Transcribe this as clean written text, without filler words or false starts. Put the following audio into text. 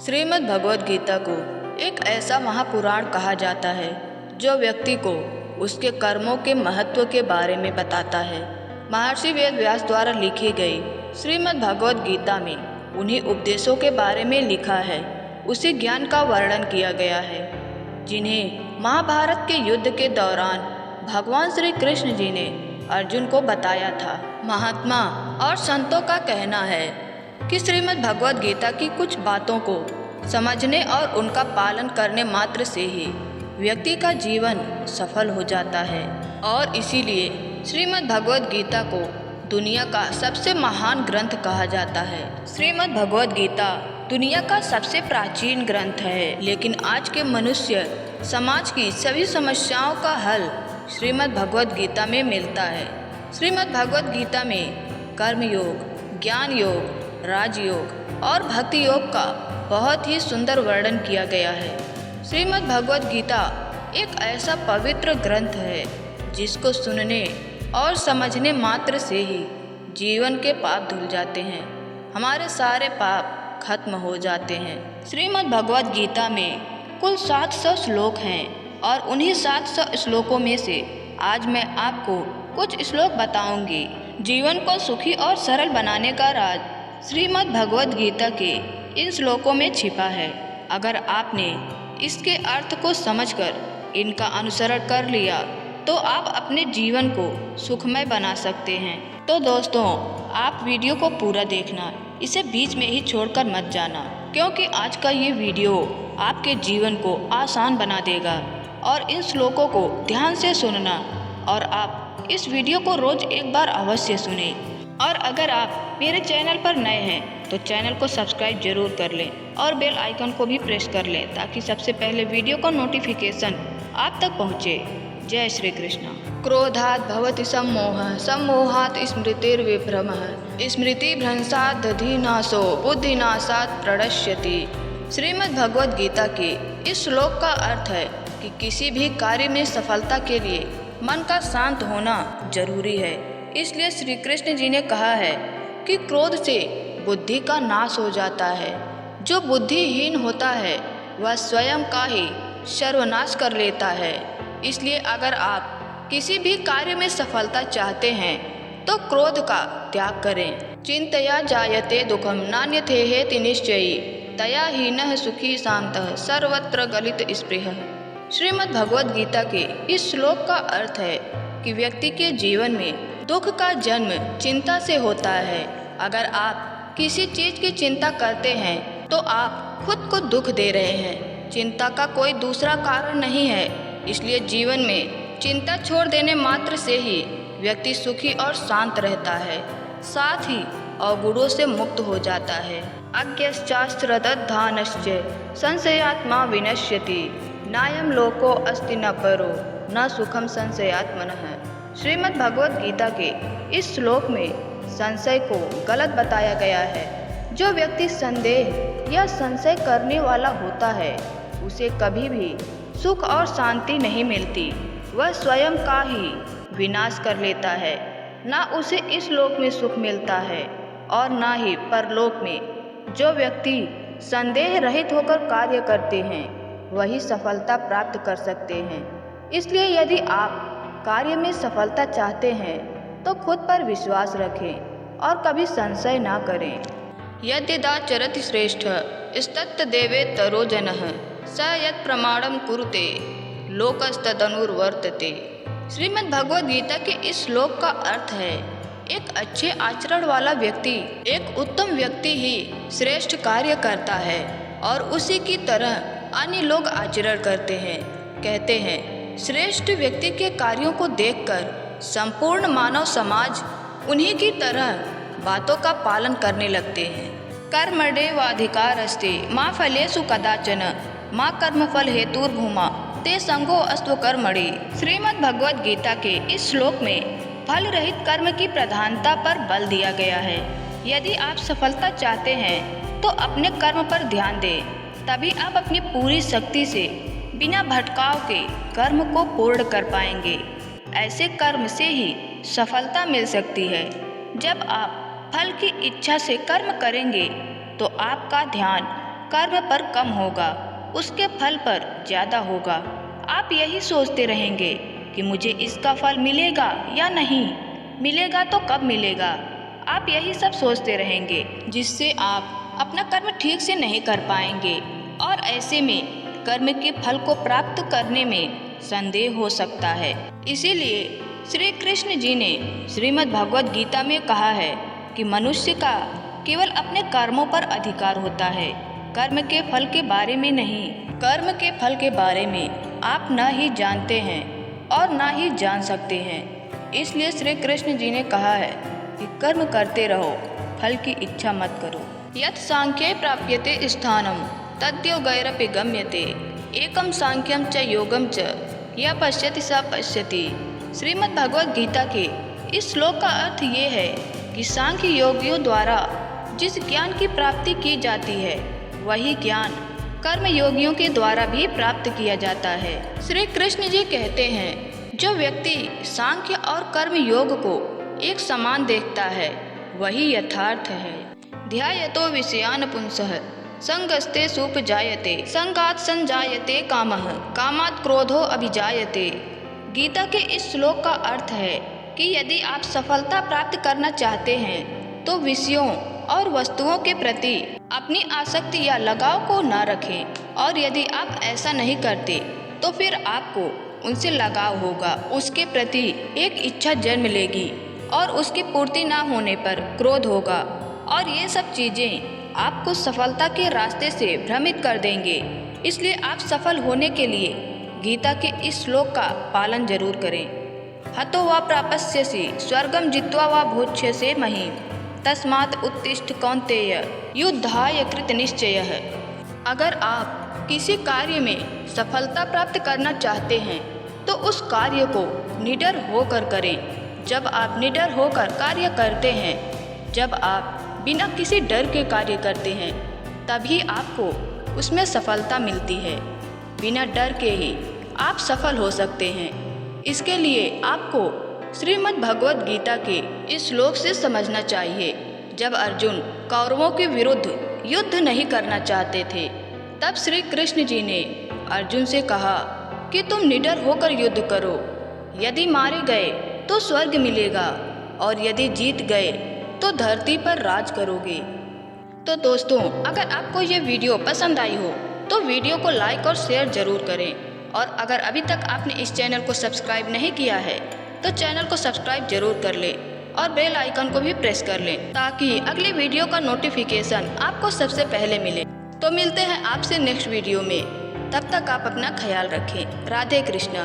श्रीमद् भगवद गीता को एक ऐसा महापुराण कहा जाता है जो व्यक्ति को उसके कर्मों के महत्व के बारे में बताता है। महर्षि वेद व्यास द्वारा लिखी गई श्रीमद् भगवद गीता में उन्हीं उपदेशों के बारे में लिखा है, उसी ज्ञान का वर्णन किया गया है जिन्हें महाभारत के युद्ध के दौरान भगवान श्री कृष्ण जी ने अर्जुन को बताया था। महात्मा और संतों का कहना है कि श्रीमद् भगवद गीता की कुछ बातों को समझने और उनका पालन करने मात्र से ही व्यक्ति का जीवन सफल हो जाता है और इसीलिए श्रीमद् भगवद गीता को दुनिया का सबसे महान ग्रंथ कहा जाता है। श्रीमद् भगवद गीता दुनिया का सबसे प्राचीन ग्रंथ है, लेकिन आज के मनुष्य समाज की सभी समस्याओं का हल श्रीमद् भगवद गीता में मिलता है। श्रीमद् भगवद गीता में कर्म योग, ज्ञान योग, राजयोग और भक्ति योग का बहुत ही सुंदर वर्णन किया गया है। श्रीमद् भगवद गीता एक ऐसा पवित्र ग्रंथ है जिसको सुनने और समझने मात्र से ही जीवन के पाप धुल जाते हैं, हमारे सारे पाप खत्म हो जाते हैं। श्रीमद् भगवद गीता में कुल 700 श्लोक हैं और उन्हीं 700 श्लोकों में से आज मैं आपको कुछ श्लोक बताऊंगी। जीवन को सुखी और सरल बनाने का राज श्रीमद् भगवद गीता के इन श्लोकों में छिपा है। अगर आपने इसके अर्थ को समझकर इनका अनुसरण कर लिया तो आप अपने जीवन को सुखमय बना सकते हैं। तो दोस्तों, आप वीडियो को पूरा देखना, इसे बीच में ही छोड़कर मत जाना, क्योंकि आज का ये वीडियो आपके जीवन को आसान बना देगा। और इन श्लोकों को ध्यान से सुनना और आप इस वीडियो को रोज एक बार अवश्य सुने। और अगर आप मेरे चैनल पर नए हैं तो चैनल को सब्सक्राइब जरूर कर लें और बेल आइकन को भी प्रेस कर लें ताकि सबसे पहले वीडियो का नोटिफिकेशन आप तक पहुंचे। जय श्री कृष्ण। क्रोधात् भवति सम्मोहः, सम्मोहात् स्मृतिर्विभ्रमः, स्मृतिभ्रंशात् दधिनाशो, बुद्धिनाशात् प्रणश्यति। श्रीमद् भगवद गीता के इस श्लोक का अर्थ है कि किसी भी कार्य में सफलता के लिए मन का शांत होना जरूरी है। इसलिए श्री कृष्ण जी ने कहा है कि क्रोध से बुद्धि का नाश हो जाता है। जो बुद्धिहीन होता है वह स्वयं का ही सर्वनाश कर लेता है। इसलिए अगर आप किसी भी कार्य में सफलता चाहते हैं तो क्रोध का त्याग करें। चिंतया जायते दुखम नान्यथेहेति निश्चयी, तया हीनः सुखी शांतः सर्वत्र गलित स्पृहः। श्रीमद् भगवद गीता के इस श्लोक का अर्थ है कि व्यक्ति के जीवन में दुख का जन्म चिंता से होता है। अगर आप किसी चीज की चिंता करते हैं तो आप खुद को दुख दे रहे हैं। चिंता का कोई दूसरा कारण नहीं है। इसलिए जीवन में चिंता छोड़ देने मात्र से ही व्यक्ति सुखी और शांत रहता है, साथ ही अवगुणों से मुक्त हो जाता है। अज्ञश्चास्त्रदधानश्च संशयात्मा विनश्यति, नायं लोको अस्ति न परो न सुखम संशयात्मनः। श्रीमद् भगवद गीता के इस श्लोक में संशय को गलत बताया गया है। जो व्यक्ति संदेह या संशय करने वाला होता है उसे कभी भी सुख और शांति नहीं मिलती। वह स्वयं का ही विनाश कर लेता है। ना उसे इस लोक में सुख मिलता है और ना ही परलोक में। जो व्यक्ति संदेह रहित होकर कार्य करते हैं वही सफलता प्राप्त कर सकते हैं। इसलिए यदि आप कार्य में सफलता चाहते हैं तो खुद पर विश्वास रखें और कभी संशय ना करें। यद्यदाचरति श्रेष्ठ स्तत्त देवे तरो जनः, स यत् प्रमाणम कुरुते लोकस्तदनुवर्तते। श्रीमद् भगवद गीता के इस श्लोक का अर्थ है एक अच्छे आचरण वाला व्यक्ति, एक उत्तम व्यक्ति ही श्रेष्ठ कार्य करता है और उसी की तरह अन्य लोग आचरण करते हैं। कहते हैं श्रेष्ठ व्यक्ति के कार्यों को देखकर संपूर्ण मानव समाज उन्हीं की तरह बातों का पालन करने लगते हैं। कर्मण्येवाधिकारस्ते मा फलेषु कदाचन, मा कर्मफल हेतुर्भूमा ते संगो अस्तु कर्मणि। श्रीमद् भगवद गीता के इस श्लोक में फल रहित कर्म की प्रधानता पर बल दिया गया है। यदि आप सफलता चाहते हैं तो अपने कर्म पर ध्यान दें, तभी आप अपनी पूरी शक्ति से बिना भटकाव के कर्म को पूर्ण कर पाएंगे। ऐसे कर्म से ही सफलता मिल सकती है। जब आप फल की इच्छा से कर्म करेंगे तो आपका ध्यान कर्म पर कम होगा, उसके फल पर ज़्यादा होगा। आप यही सोचते रहेंगे कि मुझे इसका फल मिलेगा या नहीं, मिलेगा तो कब मिलेगा। आप यही सब सोचते रहेंगे, जिससे आप अपना कर्म ठीक से नहीं कर पाएंगे और ऐसे में कर्म के फल को प्राप्त करने में संदेह हो सकता है। इसीलिए श्री कृष्ण जी ने श्रीमद् भगवद गीता में कहा है कि मनुष्य का केवल अपने कर्मों पर अधिकार होता है, कर्म के फल के बारे में नहीं। कर्म के फल के बारे में आप न ही जानते हैं और न ही जान सकते हैं। इसलिए श्री कृष्ण जी ने कहा है कि कर्म करते रहो, फल की इच्छा मत करो। यत् सांख्ये प्राप्यते स्थानम तद्योगैरपि गम्यते, एकम सांख्यम च योगम च यः पश्यति स पश्यति। श्रीमद् भगवद गीता के इस श्लोक का अर्थ ये है कि सांख्य योगियों द्वारा जिस ज्ञान की प्राप्ति की जाती है, वही ज्ञान कर्म योगियों के द्वारा भी प्राप्त किया जाता है। श्री कृष्ण जी कहते हैं, जो व्यक्ति सांख्य और कर्म योग को एक समान देखता है, वही यथार्थ है। ध्यायतो विषयान पुंसः संगस्ते सुपजायते, संगात् संजायते कामः, कामात् क्रोधो अभिजायते। गीता के इस श्लोक का अर्थ है कि यदि आप सफलता प्राप्त करना चाहते हैं तो विषयों और वस्तुओं के प्रति अपनी आसक्ति या लगाव को न रखें, और यदि आप ऐसा नहीं करते तो फिर आपको उनसे लगाव होगा, उसके प्रति एक इच्छा जन्म लेगी और उसकी पूर्ति न होने पर क्रोध होगा, और ये सब चीज़ें आपको सफलता के रास्ते से भ्रमित कर देंगे। इसलिए आप सफल होने के लिए गीता के इस श्लोक का पालन जरूर करें। हतो वा प्रापस्यसि स्वर्गम जित्वा वा भोक्ष्यसे महीम्, तस्मात् उत्तिष्ठ कौन्तेय युद्धाय कृत निश्चयः। अगर आप किसी कार्य में सफलता प्राप्त करना चाहते हैं तो उस कार्य को निडर होकर करें। जब आप निडर होकर कार्य करते हैं, जब आप बिना किसी डर के कार्य करते हैं, तभी आपको उसमें सफलता मिलती है। बिना डर के ही आप सफल हो सकते हैं। इसके लिए आपको श्रीमद् भगवद गीता के इस श्लोक से समझना चाहिए। जब अर्जुन कौरवों के विरुद्ध युद्ध नहीं करना चाहते थे, तब श्री कृष्ण जी ने अर्जुन से कहा कि तुम निडर होकर युद्ध करो। यदि मारे गए तो स्वर्ग मिलेगा, और यदि जीत गए तो धरती पर राज करोगे। तो दोस्तों, अगर आपको ये वीडियो पसंद आई हो तो वीडियो को लाइक और शेयर जरूर करें, और अगर अभी तक आपने इस चैनल को सब्सक्राइब नहीं किया है तो चैनल को सब्सक्राइब जरूर कर लें और बेल आइकन को भी प्रेस कर लें, ताकि अगली वीडियो का नोटिफिकेशन आपको सबसे पहले मिले। तो मिलते हैं आपसे नेक्स्ट वीडियो में। तब तक आप अपना ख्याल रखें। राधे कृष्णा।